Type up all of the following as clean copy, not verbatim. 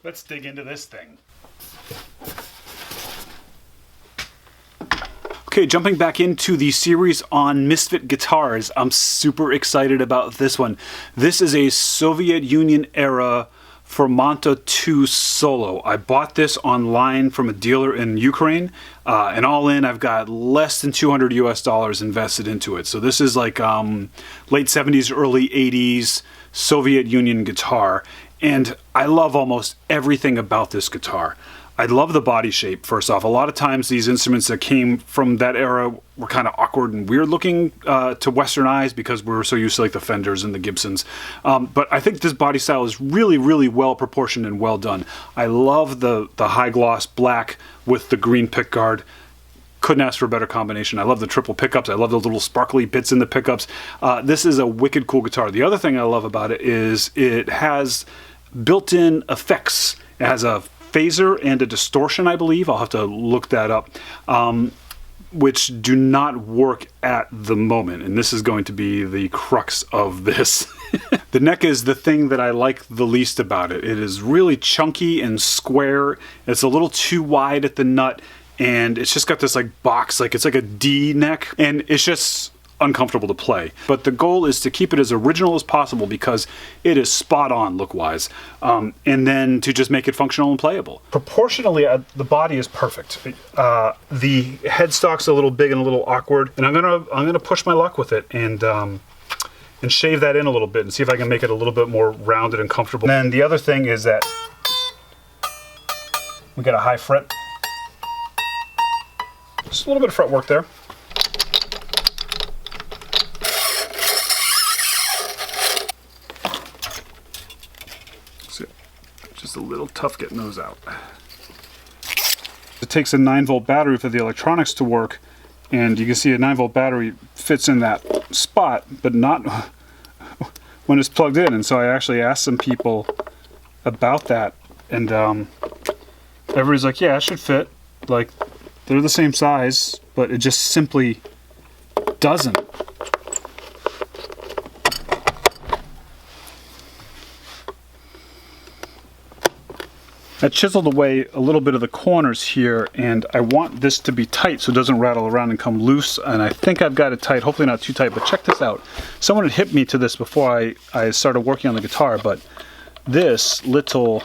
Let's dig into this thing. Okay, jumping back into the series on Misfit guitars, I'm super excited about this one. This is a Soviet Union era Formanto 2 Solo. I bought this online from a dealer in Ukraine, and all in, I've got less than $200 US invested into it. So this is like late 70s, early 80s Soviet Union guitar, and I love almost everything about this guitar. I love the body shape, first off. A lot of times these instruments that came from that era were kind of awkward and weird looking to Western eyes because we're so used to like the Fenders and the Gibsons. But I think this body style is really, really well proportioned and well done. I love the high gloss black with the green pickguard. Couldn't ask for a better combination. I love the triple pickups. I love the little sparkly bits in the pickups. This is a wicked cool guitar. The other thing I love about it is it has built-in effects. It has a phaser and a distortion, I believe. I'll have to look that up, which do not work at the moment. And this is going to be the crux of this. The neck is the thing that I like the least about it. It is really chunky and square. It's a little too wide at the nut, and it's just got this like box, like it's like a D neck, and it's just uncomfortable to play. But the goal is to keep it as original as possible because it is spot on look-wise, and then to just make it functional and playable. Proportionally, the body is perfect. The headstock's a little big and a little awkward, and I'm gonna push my luck with it and shave that in a little bit and see if I can make it a little bit more rounded and comfortable. And then the other thing is that we got a high fret. Just a little bit of fret work there. Just a little tough getting those out. It takes a 9-volt battery for the electronics to work, and you can see a 9-volt battery fits in that spot, but not when it's plugged in. And so I actually asked some people about that, and everybody's like, yeah, it should fit. Like, they're the same size, but it just simply doesn't. I chiseled away a little bit of the corners here, and I want this to be tight so it doesn't rattle around and come loose, and I think I've got it tight, hopefully not too tight, but check this out. Someone had hit me to this before I started working on the guitar, but this little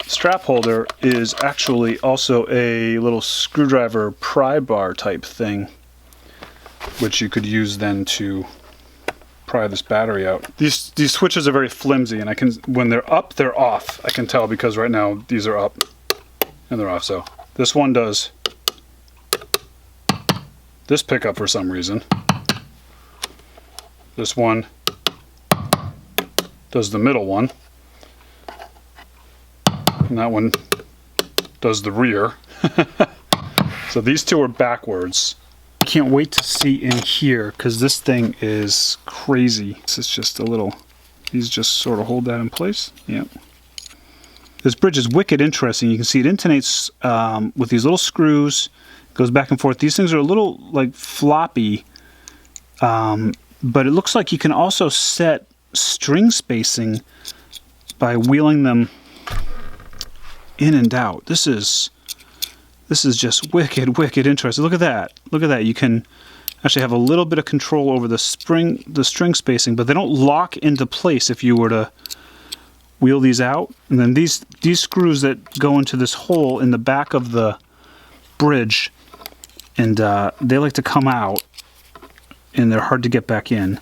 strap holder is actually also a little screwdriver pry bar type thing, which you could use then to pry this battery out. These switches are very flimsy, and I can, when they're up, they're off. I can tell because right now these are up and they're off. So this one does this pickup for some reason. This one does the middle one, and that one does the rear. So these two are backwards. Can't wait to see in here because this thing is crazy. This is just a little, these just sort of hold that in place. Yep. This bridge is wicked interesting. You can see it intonates with these little screws, goes back and forth. These things are a little like floppy, but it looks like you can also set string spacing by wheeling them in and out. This is just wicked, wicked interesting. Look at that. Look at that. You can actually have a little bit of control over the string spacing, but they don't lock into place if you were to wheel these out. And then these screws that go into this hole in the back of the bridge, and they like to come out, and they're hard to get back in.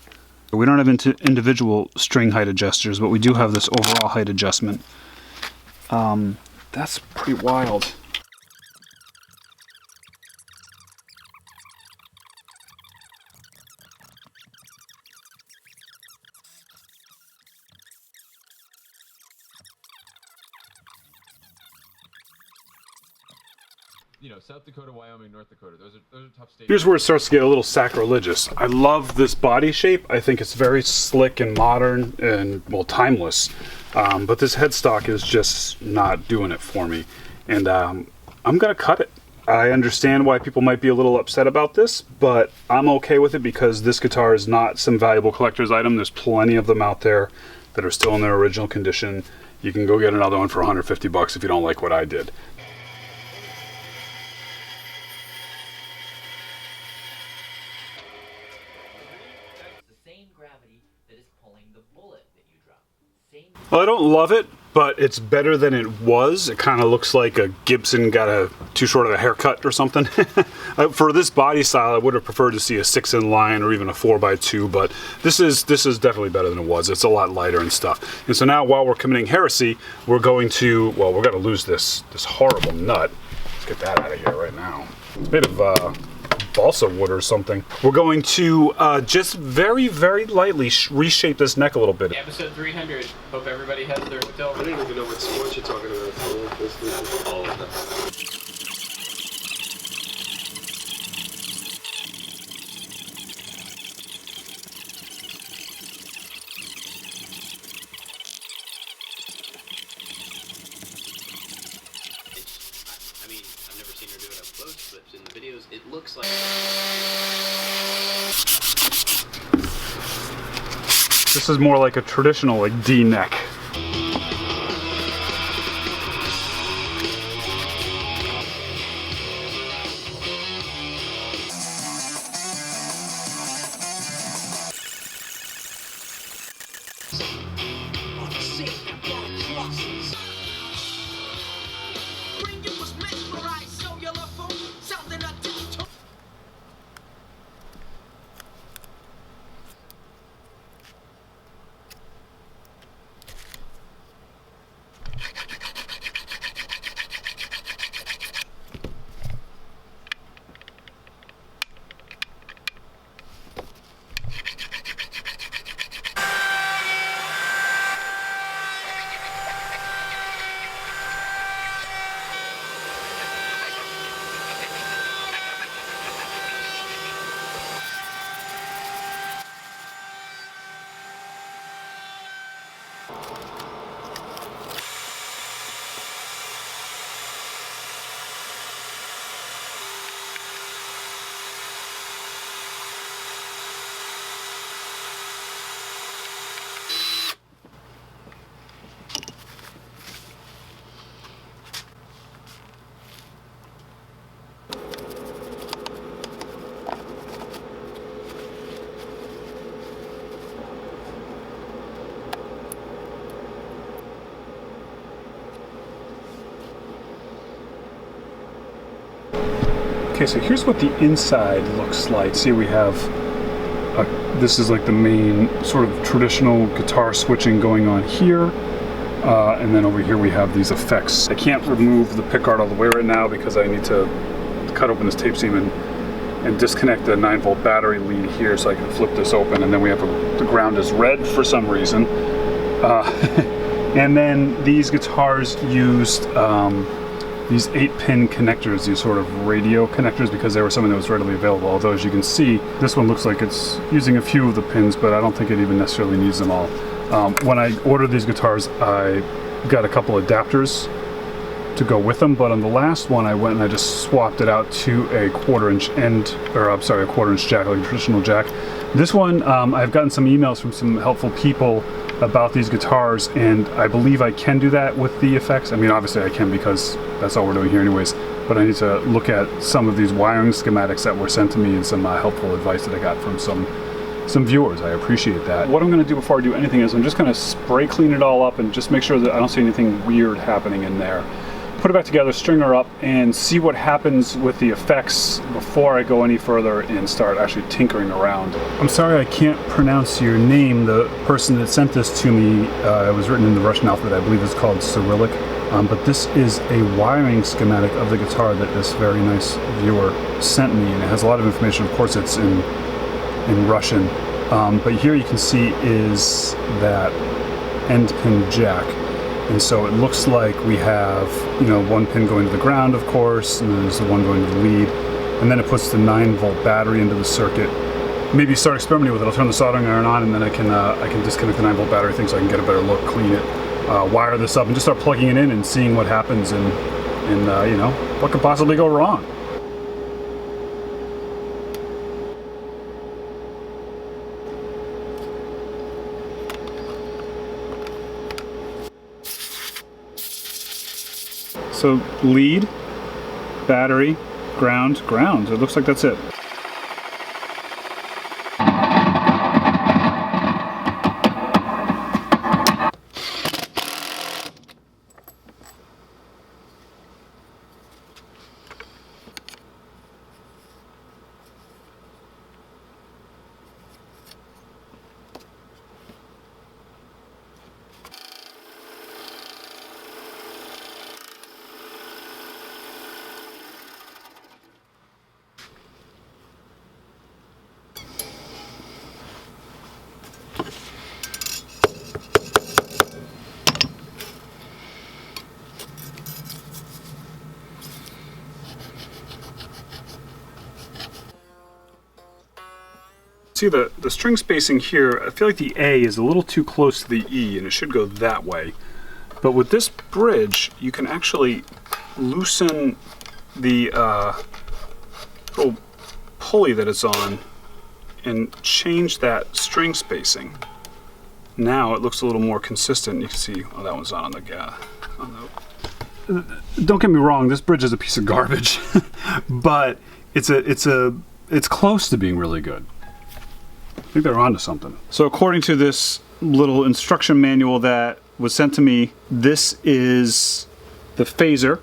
We don't have individual string height adjusters, but we do have this overall height adjustment. That's pretty wild. You know, South Dakota, Wyoming, North Dakota, those are tough states. Here's where it starts to get a little sacrilegious. I love this body shape. I think it's very slick and modern and, well, timeless. But this headstock is just not doing it for me. And I'm going to cut it. I understand why people might be a little upset about this, but I'm okay with it because this guitar is not some valuable collector's item. There's plenty of them out there that are still in their original condition. You can go get another one for 150 bucks if you don't like what I did. Well, I don't love it, but it's better than it was. It kind of looks like a Gibson got too short of a haircut or something. For this body style, I would have preferred to see a 6-in-line or even a 4x2, but this is definitely better than it was. It's a lot lighter and stuff. And so now, while we're committing heresy, we're going to, well, we're going to lose this horrible nut. Let's get that out of here right now. It's a bit of balsa wood or something. We're going to just very, very lightly reshape this neck a little bit. Episode 300. Hope everybody has their hotel. I don't even know what sports you're talking about. All of them. I mean, I've never seen her do it up close, but in the videos, it looks like... This is more like a traditional, like, D neck. Okay, so here's what the inside looks like. See, we have, this is like the main sort of traditional guitar switching going on here. And then over here we have these effects. I can't remove the pickguard all the way right now because I need to cut open this tape seam and disconnect the 9-volt battery lead here so I can flip this open. And then we have the ground is red for some reason. And then these guitars used these 8-pin connectors, these sort of radio connectors, because they were something that was readily available. Although, as you can see, this one looks like it's using a few of the pins, but I don't think it even necessarily needs them all. When I ordered these guitars, I got a couple adapters to go with them, but on the last one, I went and I just swapped it out to a 1/4-inch end, or I'm sorry, a 1/4-inch jack, like a traditional jack. This one, I've gotten some emails from some helpful people about these guitars, and I believe I can do that with the effects. I mean, obviously I can because that's all we're doing here anyways, but I need to look at some of these wiring schematics that were sent to me and some helpful advice that I got from some viewers. I appreciate that. What I'm going to do before I do anything is I'm just going to spray clean it all up and just make sure that I don't see anything weird happening in there. Put it back together, string her up, and see what happens with the effects before I go any further and start actually tinkering around. I'm sorry I can't pronounce your name. The person that sent this to me, it was written in the Russian alphabet. I believe it's called Cyrillic. But this is a wiring schematic of the guitar that this very nice viewer sent me, and it has a lot of information. Of course, it's in Russian. But here you can see is that end pin jack. And so it looks like we have, you know, one pin going to the ground, of course, and then there's the one going to the lead. And then it puts the 9-volt battery into the circuit. Maybe start experimenting with it. I'll turn the soldering iron on, and then I can disconnect the 9-volt battery thing so I can get a better look, clean it, wire this up, and just start plugging it in and seeing what happens and you know, what could possibly go wrong. So lead, battery, ground, ground. It looks like that's it. See the string spacing here, I feel like the A is a little too close to the E and it should go that way. But with this bridge, you can actually loosen the little pulley that it's on and change that string spacing. Now it looks a little more consistent. You can see, oh, that one's not on the Don't get me wrong, this bridge is a piece of garbage, but it's close to being really good. I think they're onto something. So according to this little instruction manual that was sent to me, this is the phaser,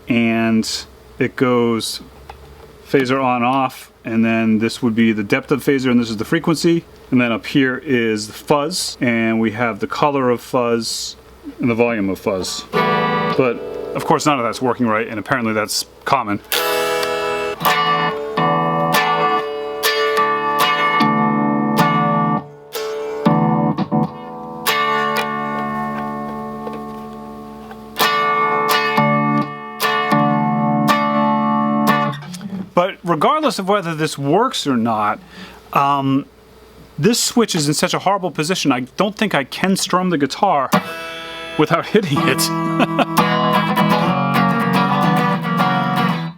and it goes phaser on off, and then this would be the depth of phaser, and this is the frequency, and then up here is the fuzz, and we have the color of fuzz and the volume of fuzz. But of course none of that's working right, and apparently that's common. But regardless of whether this works or not, this switch is in such a horrible position, I don't think I can strum the guitar without hitting it.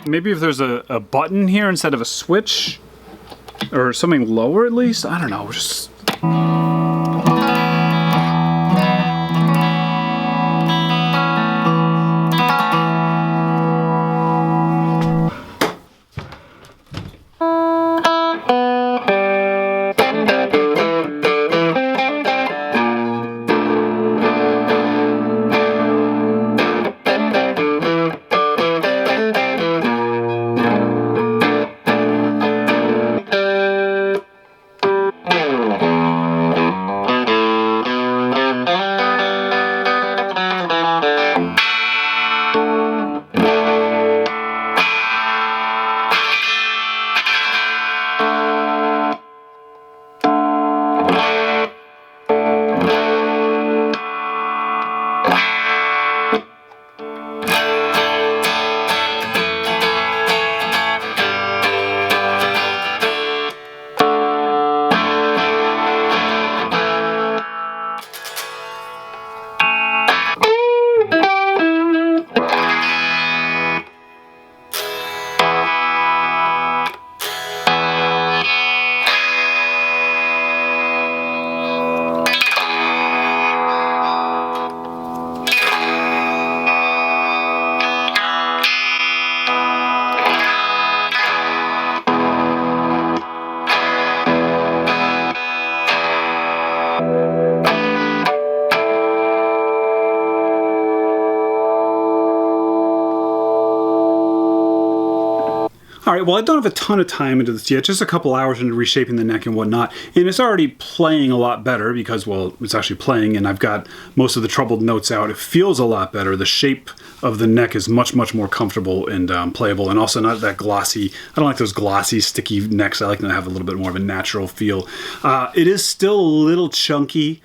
Maybe if there's a button here instead of a switch, or something lower at least, I don't know, just... Alright, well I don't have a ton of time into this yet, just a couple hours into reshaping the neck and whatnot, and it's already playing a lot better because, well, it's actually playing and I've got most of the troubled notes out. It feels a lot better. The shape of the neck is much more comfortable and playable, and also not that glossy. I don't like those glossy, sticky necks. I like them to have a little bit more of a natural feel. It is still a little chunky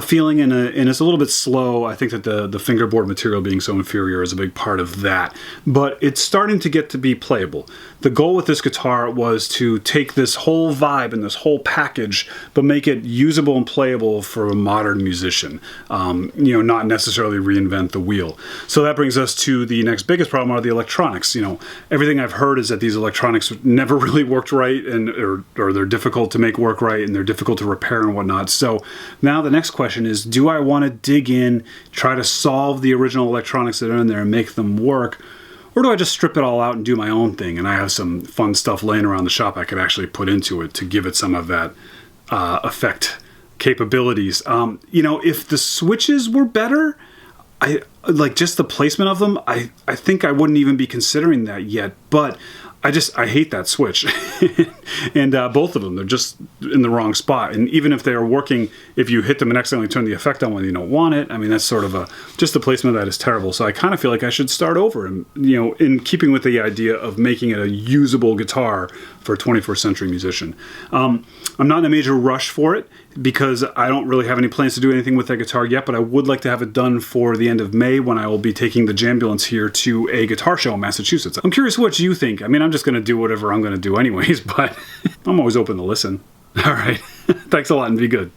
feeling, and it's a little bit slow. I think that the fingerboard material being so inferior is a big part of that, but it's starting to get to be playable. The goal with this guitar was to take this whole vibe and this whole package, but make it usable and playable for a modern musician. You know, not necessarily reinvent the wheel. So that brings us to the next biggest problem, are the electronics. You know, everything I've heard is that these electronics never really worked right, and or they're difficult to make work right, and they're difficult to repair and whatnot. So now the next question is, do I want to dig in, try to solve the original electronics that are in there and make them work? Or do I just strip it all out and do my own thing? And I have some fun stuff laying around the shop I could actually put into it to give it some of that effect capabilities. If the switches were better, I like just the placement of them. I think I wouldn't even be considering that yet. But I hate that switch. And both of them, they're just in the wrong spot. And even if they are working, if you hit them and accidentally turn the effect on when you don't want it, I mean, that's sort of just the placement of that is terrible. So I kind of feel like I should start over and, in keeping with the idea of making it a usable guitar for a 21st century musician. I'm not in a major rush for it because I don't really have any plans to do anything with that guitar yet, but I would like to have it done for the end of May when I will be taking the Jambulance here to a guitar show in Massachusetts. I'm curious what you think. I mean, I'm just going to do whatever I'm going to do anyways, but I'm always open to listen. All right. Thanks a lot and be good.